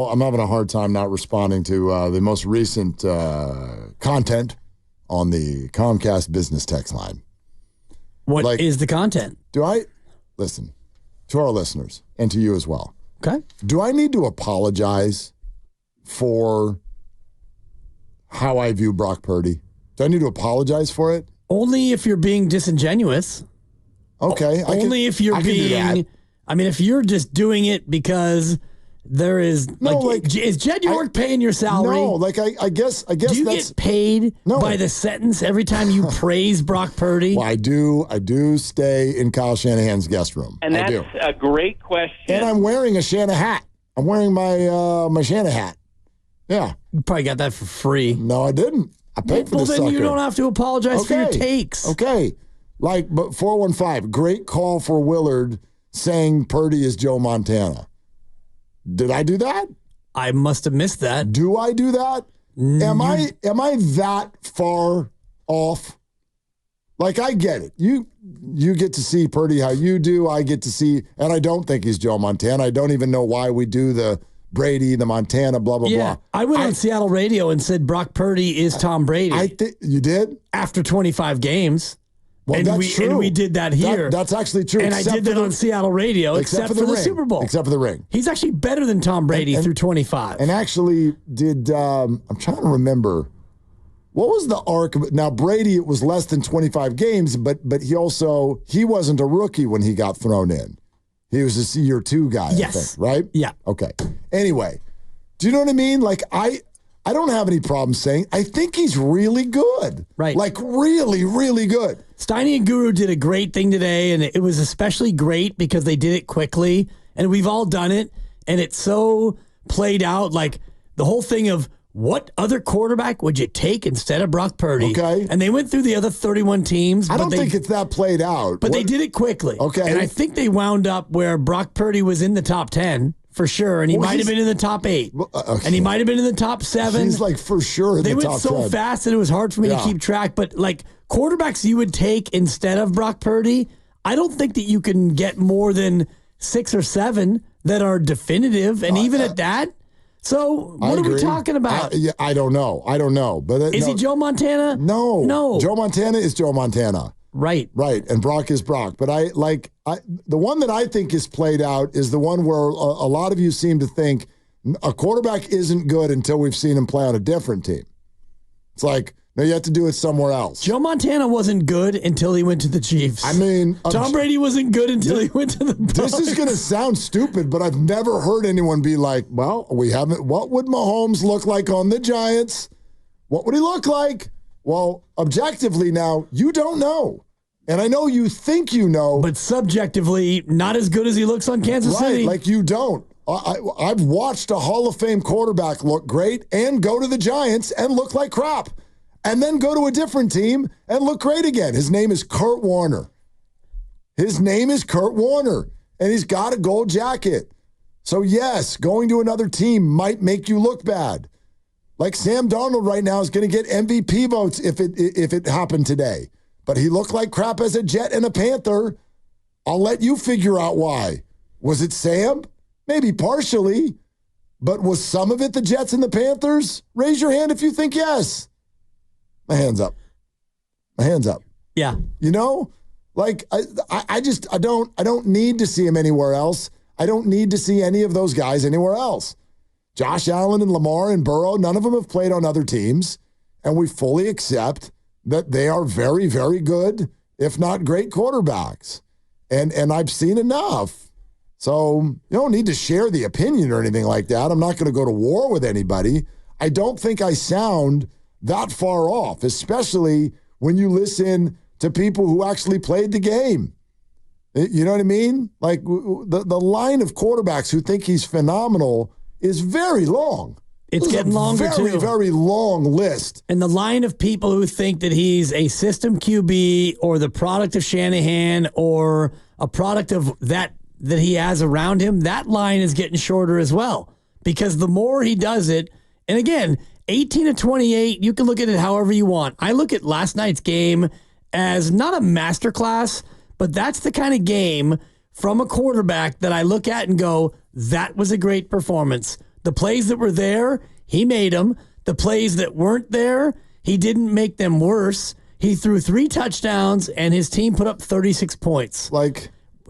Well, I'm having a hard time not responding to the most recent content on the Comcast business text line. What is the content? Listen, to our listeners and to you as well. Okay. Do I need to apologize for how I view Brock Purdy? Do I need to apologize for it? Only if you're being disingenuous. Okay. If you're being, if you're just doing it because there is, is Jed York paying your salary? No, I guess do you get paid by the sentence every time you praise Brock Purdy? Well, I do stay in Kyle Shanahan's guest room. And that's a great question. And I'm wearing a Shanahan hat. I'm wearing my Shanahan hat. Yeah. You probably got that for free. No, I didn't. I paid for this sucker. Well, then you don't have to apologize for your takes. Okay. But 415, great call for Willard saying Purdy is Joe Montana. Did I do that? I must have missed that. Do I do that? Am I that far off? I get it. You get to see Purdy how you do. I get to see, and I don't think he's Joe Montana. I don't even know why we do the Brady, the Montana, blah, blah, blah. I went on Seattle radio and said Brock Purdy is Tom Brady. You did? After 25 games. Well, that's true. And we did that here. That's actually true. And I did that on Seattle radio, except for the Super Bowl. Except for the ring. He's actually better than Tom Brady through 25. And actually did, I'm trying to remember, what was the arc? Now, Brady, it was less than 25 games, but he wasn't a rookie when he got thrown in. He was a year 2 guy, yes. I think, right? Yeah. Okay. Anyway, do you know what I mean? I don't have any problem saying I think he's really good. Right. Really, really good. Steiny and Guru did a great thing today, and it was especially great because they did it quickly, and we've all done it, and it's so played out, the whole thing of what other quarterback would you take instead of Brock Purdy? Okay. And they went through the other 31 teams. I don't think it's that played out. But they did it quickly. Okay. And I think they wound up where Brock Purdy was in the top 10. For sure, and he might have been in the top 8, and he might have been in the top 7. He's for sure in the top 10. They went so fast that it was hard for me to keep track. But quarterbacks you would take instead of Brock Purdy, I don't think that you can get more than 6 or 7 that are definitive, and even at that. So what are we talking about? I don't know. But is he Joe Montana? No. Joe Montana is Joe Montana. Right. And Brock is Brock. But the one that I think is played out is the one where a lot of you seem to think a quarterback isn't good until we've seen him play on a different team. It's no, you have to do it somewhere else. Joe Montana wasn't good until he went to the Chiefs. Tom Brady wasn't good until he went to the Bucs. This is going to sound stupid, but I've never heard anyone be what would Mahomes look like on the Giants? What would he look like? Well, objectively now, you don't know. And I know you think you know. But subjectively, not as good as he looks on Kansas City. You don't. I've watched a Hall of Fame quarterback look great and go to the Giants and look like crap. And then go to a different team and look great again. His name is Kurt Warner. And he's got a gold jacket. So, yes, going to another team might make you look bad. Sam Darnold right now is going to get MVP votes if it happened today. But he looked like crap as a Jet and a Panther. I'll let you figure out why. Was it Sam? Maybe partially. But was some of it the Jets and the Panthers? Raise your hand if you think yes. My hand's up. Yeah. I don't need to see him anywhere else. I don't need to see any of those guys anywhere else. Josh Allen and Lamar and Burrow, none of them have played on other teams, and we fully accept that they are very, very good, if not great quarterbacks. And I've seen enough. So you don't need to share the opinion or anything like that. I'm not going to go to war with anybody. I don't think I sound that far off, especially when you listen to people who actually played the game. You know what I mean? The line of quarterbacks who think he's phenomenal is very long. It's getting longer, too. Very, very long list. And the line of people who think that he's a system QB or the product of Shanahan or a product of that he has around him, that line is getting shorter as well. Because the more he does it, and again, 18 to 28, you can look at it however you want. I look at last night's game as not a masterclass, but that's the kind of game from a quarterback that I look at and go, that was a great performance. The plays that were there, he made them. The plays that weren't there, he didn't make them worse. He threw 3 touchdowns, and his team put up 36 points.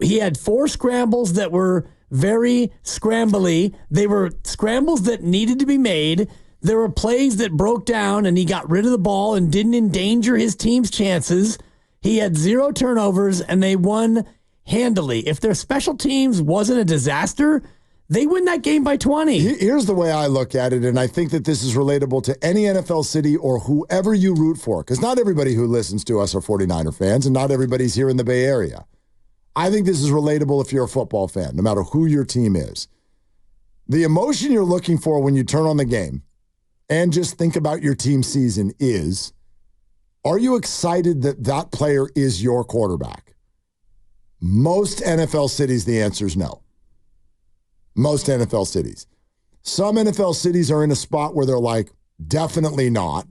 He had 4 scrambles that were very scrambly. They were scrambles that needed to be made. There were plays that broke down, and he got rid of the ball and didn't endanger his team's chances. He had 0 turnovers, and they won handily. If their special teams wasn't a disaster, they win that game by 20. Here's the way I look at it, and I think that this is relatable to any NFL city or whoever you root for, because not everybody who listens to us are 49er fans, and not everybody's here in the Bay Area. I think this is relatable if you're a football fan, no matter who your team is. The emotion you're looking for when you turn on the game and just think about your team season is, are you excited that that player is your quarterback? Most NFL cities, the answer is no. Most NFL cities. Some NFL cities are in a spot where they're like, definitely not.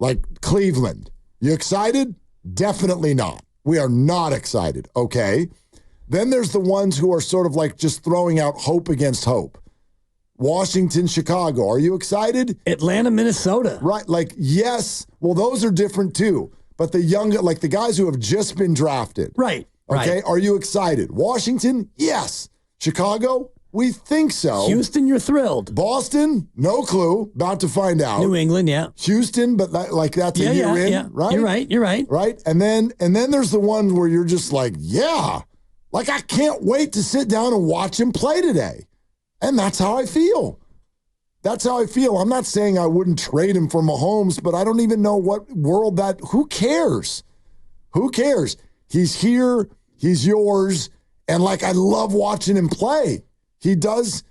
Like Cleveland. You excited? Definitely not. We are not excited. Okay. Then there's the ones who are sort of like just throwing out hope against hope. Washington, Chicago. Are you excited? Atlanta, Minnesota. Right. Like, yes. Well, those are different too. But the young, like the guys who have just been drafted. Right. Okay. Right. Are you excited? Washington? Yes. Chicago? We think so. Houston, you're thrilled. Boston? No clue. About to find out. New England, yeah. Houston, but like that's a year in, right? You're right. Right? And then there's the ones where you're just like, yeah. Like, I can't wait to sit down and watch him play today. And that's how I feel. That's how I feel. I'm not saying I wouldn't trade him for Mahomes, but I don't even know what world that, who cares? Who cares? He's here. He's yours. And like, I love watching him play. He does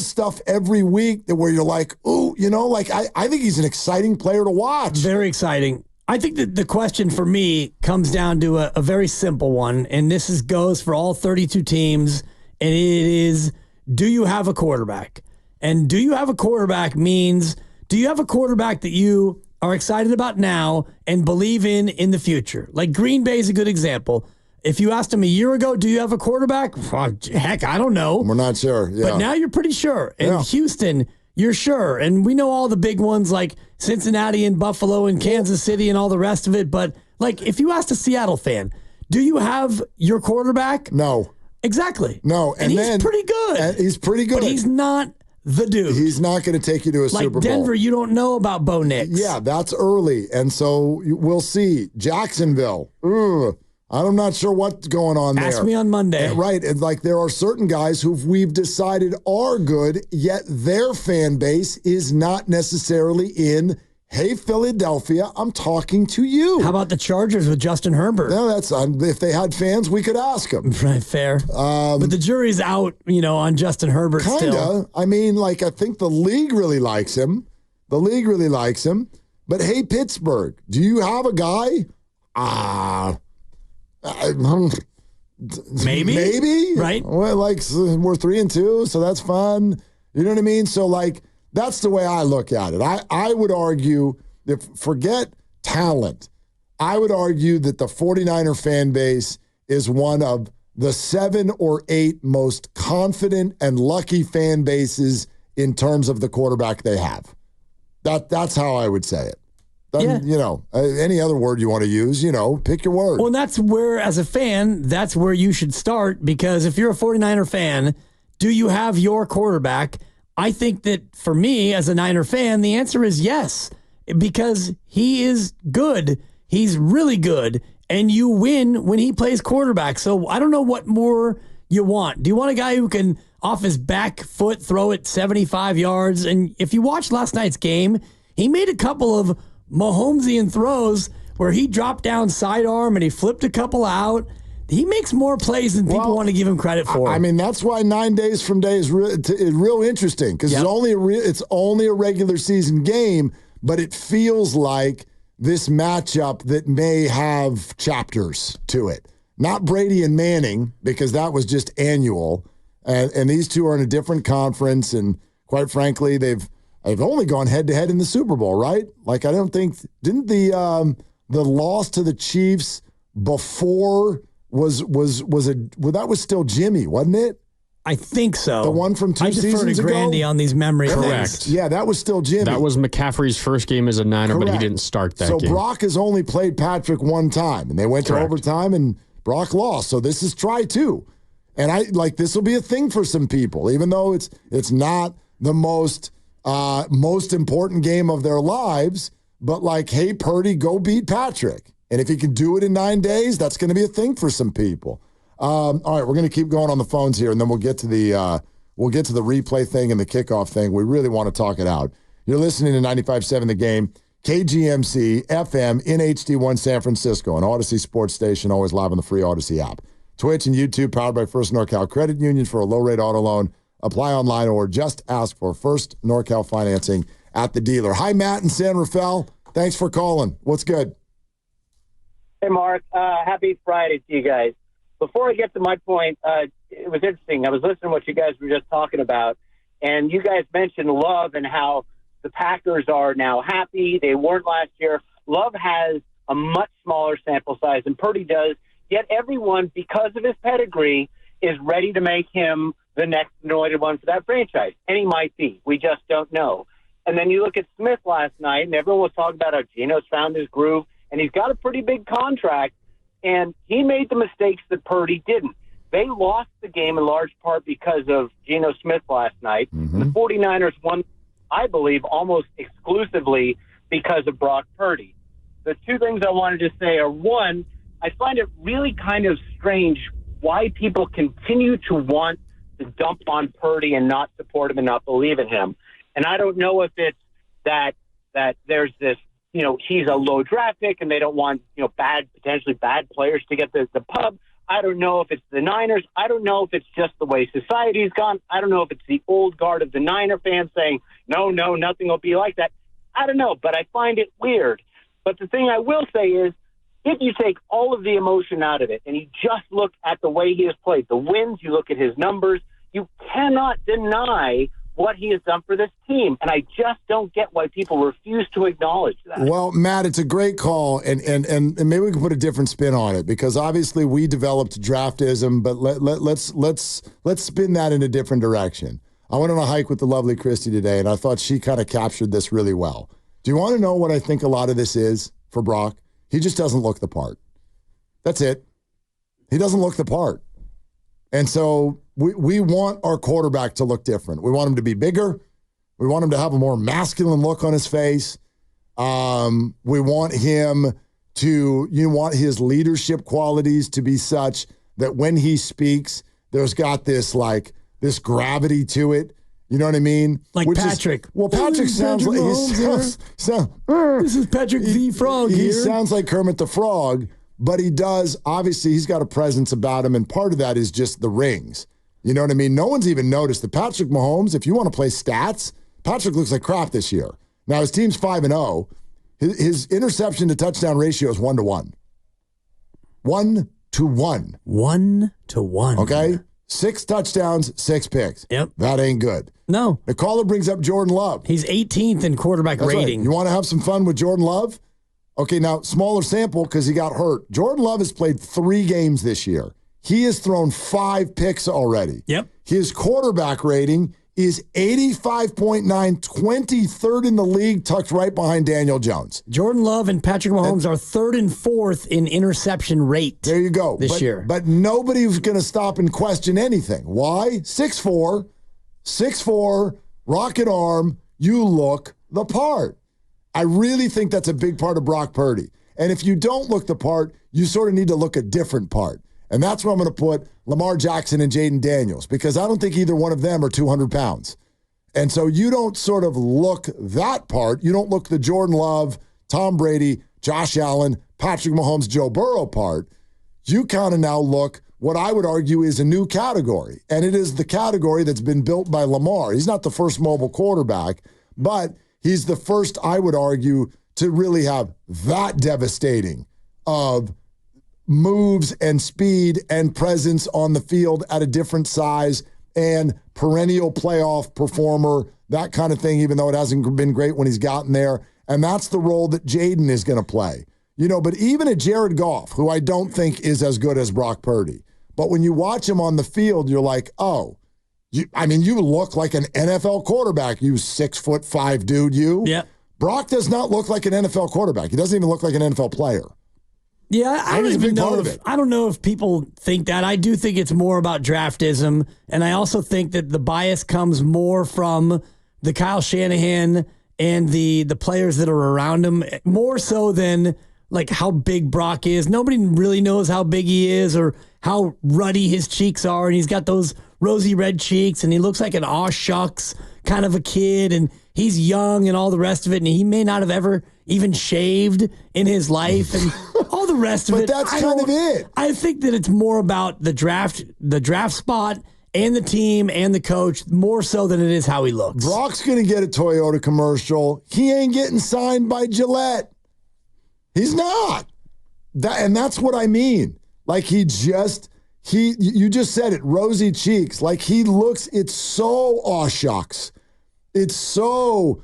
stuff every week where you're like, ooh, you know, like I think he's an exciting player to watch. Very exciting. I think that the question for me comes down to a very simple one, and this goes for all 32 teams, and it is, do you have a quarterback? And do you have a quarterback means, do you have a quarterback that you are excited about now and believe in the future? Like Green Bay is a good example. If you asked him a year ago, do you have a quarterback? Well, heck, I don't know. We're not sure. Yeah. But now you're pretty sure. And Houston, you're sure. And we know all the big ones like Cincinnati and Buffalo and Kansas City and all the rest of it. But like, if you asked a Seattle fan, do you have your quarterback? No. Exactly. No. And he's pretty good. He's pretty good. But he's not the dude. He's not going to take you to a Super Bowl. Like Denver, you don't know about Bo Nix. Yeah, that's early. And so we'll see. Jacksonville. I'm not sure what's going on there. Ask me on Monday. Right. And like there are certain guys who we've decided are good, yet their fan base is not necessarily in, hey, Philadelphia, I'm talking to you. How about the Chargers with Justin Herbert? No, that's if they had fans, we could ask them. Right, fair. But the jury's out, on Justin Herbert still. Kinda. I mean, like, I think the league really likes him. But hey, Pittsburgh, do you have a guy? Maybe, right? Well, like we're 3-2, so that's fun. You know what I mean? So like that's the way I look at it. I would argue forget talent. I would argue that the 49er fan base is one of the 7 or 8 most confident and lucky fan bases in terms of the quarterback they have. That's how I would say it. Any other word you want to use, pick your word. Well, and that's where, as a fan, that's where you should start, because if you're a 49er fan, do you have your quarterback? I think that for me, as a Niner fan, the answer is yes, because he is good. He's really good, and you win when he plays quarterback. So I don't know what more you want. Do you want a guy who can, off his back foot, throw it 75 yards? And if you watched last night's game, he made a couple of Mahomesian throws where he dropped down sidearm and he flipped a couple out. He makes more plays than people want to give him credit for. I mean, that's why 9 days from day is real interesting, because it's only a regular season game, but it feels like this matchup that may have chapters to it. Not Brady and Manning, because that was just annual, and these two are in a different conference, and quite frankly, they've only gone head-to-head in the Super Bowl, right? Like, I don't think – didn't the loss to the Chiefs before that was still Jimmy, wasn't it? I think so. The one from 2 seasons ago? I defer to Grandy on these memory Correct. things. Yeah, that was still Jimmy. That was McCaffrey's first game as a Niner, Correct. but he didn't start that so game. So Brock has only played Patrick one time, and they went to overtime, and Brock lost. So this is try two. And this will be a thing for some people, even though it's not the most important game of their lives. But hey, Purdy, go beat Patrick. And if he can do it in 9 days, that's going to be a thing for some people. All right, we're going to keep going on the phones here, and then we'll get to the replay thing and the kickoff thing. We really want to talk it out. You're listening to 95.7 The Game, KGMC, FM, in HD1 San Francisco, an Odyssey sports station, always live on the free Odyssey app. Twitch and YouTube, powered by First NorCal Credit Union for a low-rate auto loan. Apply online or just ask for First NorCal financing at the dealer. Hi, Matt in San Rafael. Thanks for calling. What's good? Hey, Mark. Happy Friday to you guys. Before I get to my point, it was interesting. I was listening to what you guys were just talking about, and you guys mentioned Love and how the Packers are now happy. They weren't last year. Love has a much smaller sample size than Purdy does, yet everyone, because of his pedigree, is ready to make him the next anointed one for that franchise. And he might be. We just don't know. And then you look at Smith last night, and everyone was talking about how Geno's found his groove, and he's got a pretty big contract, and he made the mistakes that Purdy didn't. They lost the game in large part because of Geno Smith last night. Mm-hmm. The 49ers won, I believe, almost exclusively because of Brock Purdy. The two things I wanted to say are, one, I find it really kind of strange why people continue to want to dump on Purdy and not support him and not believe in him. And I don't know if it's that there's this, he's a low draft pick and they don't want, potentially bad players to get the pub. I don't know if it's the Niners. I don't know if it's just the way society's gone. I don't know if it's the old guard of the Niner fans saying, no, nothing will be like that. I don't know, but I find it weird. But the thing I will say is, if you take all of the emotion out of it and you just look at the way he has played, the wins, you look at his numbers, you cannot deny what he has done for this team. And I just don't get why people refuse to acknowledge that. Well, Matt, it's a great call, and maybe we can put a different spin on it, because obviously we developed draftism, but let's spin that in a different direction. I went on a hike with the lovely Christy today, and I thought she kind of captured this really well. Do you want to know what I think a lot of this is for Brock? He just doesn't look the part. That's it. He doesn't look the part. And so we want our quarterback to look different. We want him to be bigger. We want him to have a more masculine look on his face. We want him to, want his leadership qualities to be such that when he speaks, there's got this gravity to it. You know what I mean? Like Patrick. Patrick sounds like this is Patrick the Frog here. He sounds like Kermit the Frog, but he does. Obviously, he's got a presence about him, and part of that is just the rings. You know what I mean? No one's even noticed that Patrick Mahomes, if you want to play stats, Patrick looks like crap this year. Now, his team's 5-0. His interception to touchdown ratio is 1-to-1. 1-to-1. 1-to-1. Okay? 6 touchdowns, 6 picks. Yep. That ain't good. No. The caller brings up Jordan Love. He's 18th in quarterback rating. Right. You want to have some fun with Jordan Love? Okay, now, smaller sample because he got hurt. Jordan Love has played 3 games this year. He has thrown 5 picks already. Yep. His quarterback rating is 85.9, 23rd in the league, tucked right behind Daniel Jones. Jordan Love and Patrick Mahomes are 3rd and 4th in interception rate. There you go. This year. But nobody's going to stop and question anything. Why? 6'4", rocket arm, you look the part. I really think that's a big part of Brock Purdy. And if you don't look the part, you sort of need to look a different part. And that's where I'm going to put Lamar Jackson and Jaden Daniels, because I don't think either one of them are 200 pounds. And so you don't sort of look that part. You don't look the Jordan Love, Tom Brady, Josh Allen, Patrick Mahomes, Joe Burrow part. You kind of now look what I would argue is a new category. And it is the category that's been built by Lamar. He's not the first mobile quarterback, but he's the first, I would argue, to really have that devastating of moves and speed and presence on the field at a different size and perennial playoff performer, that kind of thing, even though it hasn't been great when he's gotten there. And that's the role that Jaden is going to play. But even a Jared Goff, who I don't think is as good as Brock Purdy, but when you watch him on the field, you're like, oh, You look like an NFL quarterback, you 6'5" dude, you. Yeah. Brock does not look like an NFL quarterback. He doesn't even look like an NFL player. Yeah, I don't even know I don't know if people think that. I do think it's more about draftism, and I also think that the bias comes more from the Kyle Shanahan and the players that are around him, more so than like how big Brock is. Nobody really knows how big he is or how ruddy his cheeks are, and he's got those rosy red cheeks, and he looks like an aw shucks kind of a kid, and he's young and all the rest of it, and he may not have ever even shaved in his life and all the rest of it. But that's kind of it. I think that it's more about the draft spot and the team and the coach more so than it is how he looks. Brock's going to get a Toyota commercial. He ain't getting signed by Gillette. He's not. And that's what I mean. Like you just said it, rosy cheeks. Like he looks, it's so aw shucks. It's so,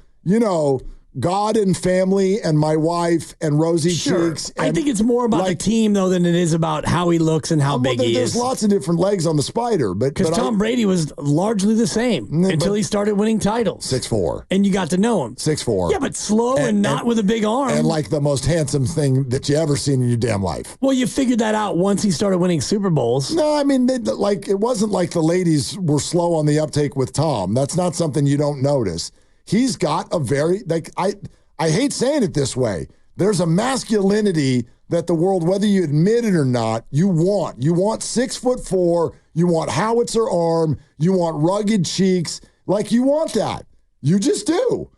God and family and my wife and rosy cheeks. And I think it's more about the team, though, than it is about how he looks and how big he is. There's lots of different legs on the spider. Because Tom Brady was largely the same until he started winning titles. 6'4". And you got to know him. 6'4". Yeah, but slow and not with a big arm. And like the most handsome thing that you ever seen in your damn life. Well, you figured that out once he started winning Super Bowls. No, I mean, it wasn't like the ladies were slow on the uptake with Tom. That's not something you don't notice. He's got a very, I hate saying it this way. There's a masculinity that the world, whether you admit it or not, you want. You want 6'4". You want howitzer arm. You want rugged cheeks. Like you want that. You just do.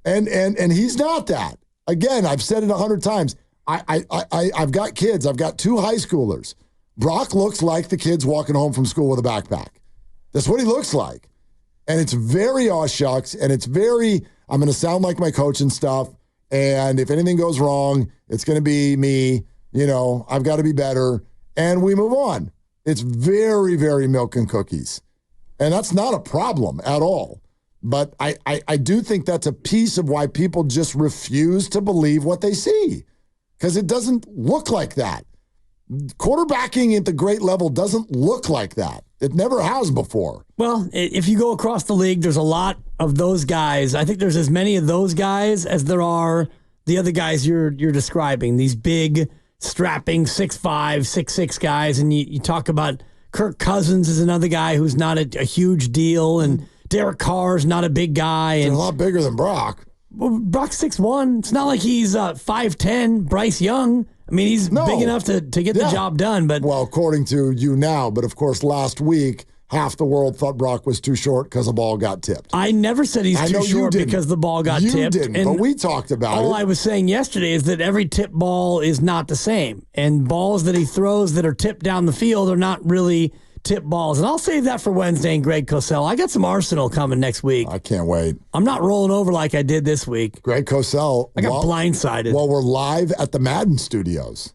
And he's not that. Again, I've said it 100 times. I've got kids. I've got 2 high schoolers. Brock looks like the kids walking home from school with a backpack. That's what he looks like. And it's very aw shucks, and it's very, I'm going to sound like my coach and stuff, and if anything goes wrong, it's going to be me. I've got to be better, and we move on. It's very, very milk and cookies. And that's not a problem at all. But I do think that's a piece of why people just refuse to believe what they see, because it doesn't look like that. Quarterbacking at the great level doesn't look like that. It never has before. Well, if you go across the league, there's a lot of those guys. I think there's as many of those guys as there are the other guys you're describing, these big, strapping 6'5", 6'6" guys. And you talk about Kirk Cousins is another guy who's not a huge deal, and Derek Carr's not a big guy. They're and a lot bigger than Brock. Well, Brock's 6'1". It's not like he's 5'10", Bryce Young. I mean, he's big enough to get the job done. But well, according to you now, but of course last week, half the world thought Brock was too short because the ball got tipped. I never said he's too short because the ball got tipped. You didn't, but we talked about it. All I was saying yesterday is that every tip ball is not the same. And balls that he throws that are tipped down the field are not really tip balls. And I'll save that for Wednesday and Greg Cosell. I got some Arsenal coming next week. I can't wait. I'm not rolling over like I did this week. Greg Cosell. I got blindsided. Well, we're live at the Madden Studios.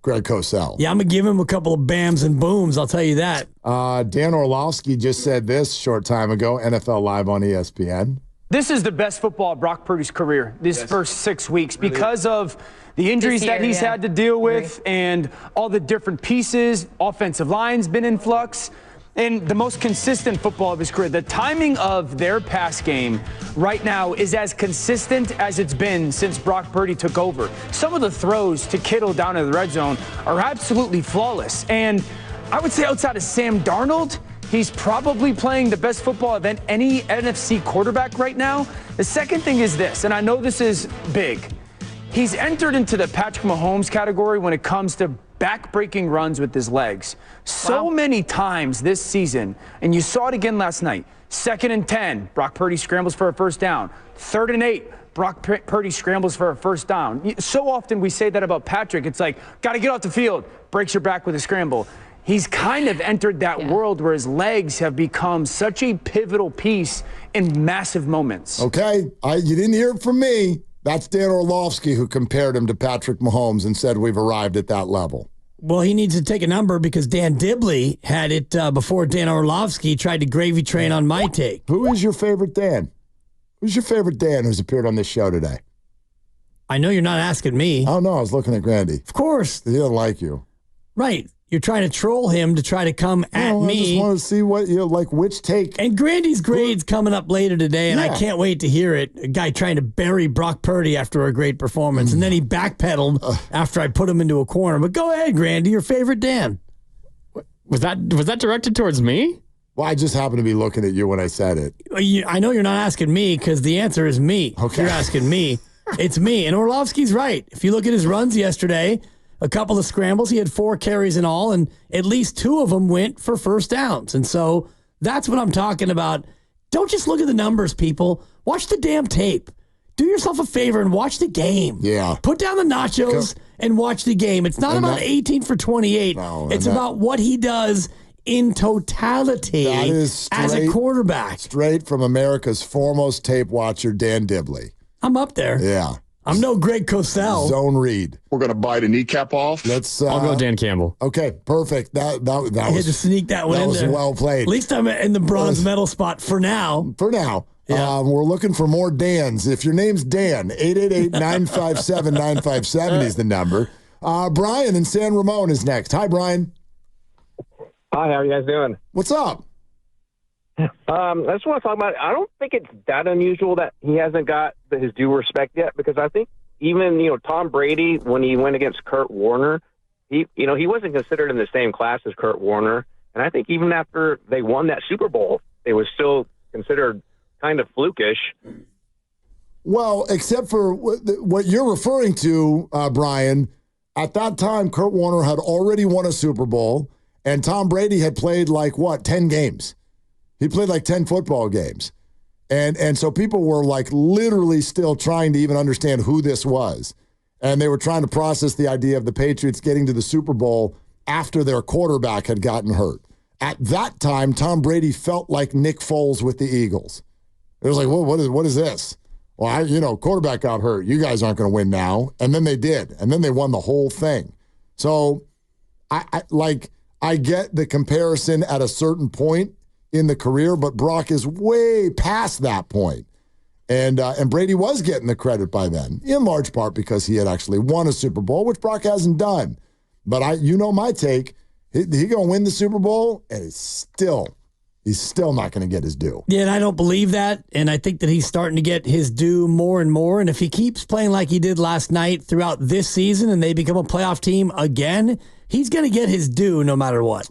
Greg Cosell. Yeah, I'm going to give him a couple of bams and booms, I'll tell you that. Dan Orlovsky just said this short time ago, NFL Live on ESPN. This is the best football of Brock Purdy's career, these first 6 weeks, because of the injuries that he's had to deal with and all the different pieces. Offensive line's been in flux. And the most consistent football of his career. The timing of their pass game right now is as consistent as it's been since Brock Purdy took over. Some of the throws to Kittle down in the red zone are absolutely flawless. And I would say outside of Sam Darnold, he's probably playing the best football of any NFC quarterback right now. The second thing is this, and I know this is big. He's entered into the Patrick Mahomes category when it comes to back-breaking runs with his legs. So many times this season, and you saw it again last night, 2nd and 10, Brock Purdy scrambles for a first down. 3rd and 8, Brock Purdy scrambles for a first down. So often we say that about Patrick. It's like, got to get off the field, breaks your back with a scramble. He's kind of entered that world where his legs have become such a pivotal piece in massive moments. Okay, you didn't hear it from me. That's Dan Orlovsky who compared him to Patrick Mahomes and said we've arrived at that level. Well, he needs to take a number because Dan Dibley had it before Dan Orlovsky tried to gravy train on my take. Who is your favorite Dan? Who's your favorite Dan who's appeared on this show today? I know you're not asking me. Oh, no, I was looking at Grandy. Of course. He doesn't like you. Right. You're trying to troll him to try to come at I me. just want to see what which take. And Grandy's grade's coming up later today, and I Yeah. can't wait to hear it. A guy trying to bury Brock Purdy after a great performance, and then he backpedaled after I put him into a corner. But go ahead, Grandy, your favorite Dan. Was that directed towards me? Well, I just happened to be looking at you when I said it. I know you're not asking me because the answer is me. Okay. You're asking me. It's me. And Orlovsky's right. If you look at his runs yesterday, a couple of scrambles, he had 4 carries in all, and at least 2 of them went for first downs. And so that's what I'm talking about. Don't just look at the numbers, people. Watch the damn tape. Do yourself a favor and watch the game. Yeah. Put down the nachos and watch the game. It's not about 18 for 28. No, it's about what he does in totality That is as a quarterback. Straight from America's foremost tape watcher, Dan Dibley. I'm up there. Yeah. I'm no Greg Cosell. Zone read. We're going to bite a kneecap off. I'll go Dan Campbell. Okay, perfect. That I had to was sneak that one that in was there. well played. At least I'm in the bronze medal spot for now. For now. Yeah. We're looking for more Dans. If your name's Dan, 888-957-957 is the number. Brian in San Ramon is next. Hi, Brian. Hi, how are you guys doing? What's up? I just want to talk about, I don't think it's that unusual that he hasn't got his due respect yet, because I think even, Tom Brady, when he went against Kurt Warner, he wasn't considered in the same class as Kurt Warner. And I think even after they won that Super Bowl, it was still considered kind of flukish. Well, except for what you're referring to, Brian, at that time, Kurt Warner had already won a Super Bowl, and Tom Brady had played 10 games. He played 10 football games. And so people were literally still trying to even understand who this was. And they were trying to process the idea of the Patriots getting to the Super Bowl after their quarterback had gotten hurt. At that time, Tom Brady felt like Nick Foles with the Eagles. It was what is this? Well, quarterback got hurt. You guys aren't going to win now. And then they did. And then they won the whole thing. So I get the comparison at a certain point in the career, but Brock is way past that point. And Brady was getting the credit by then, in large part because he had actually won a Super Bowl, which Brock hasn't done. But my take, he going to win the Super Bowl, and he's still not going to get his due. Yeah, and I don't believe that. And I think that he's starting to get his due more and more. And if he keeps playing like he did last night throughout this season and they become a playoff team again, he's going to get his due no matter what.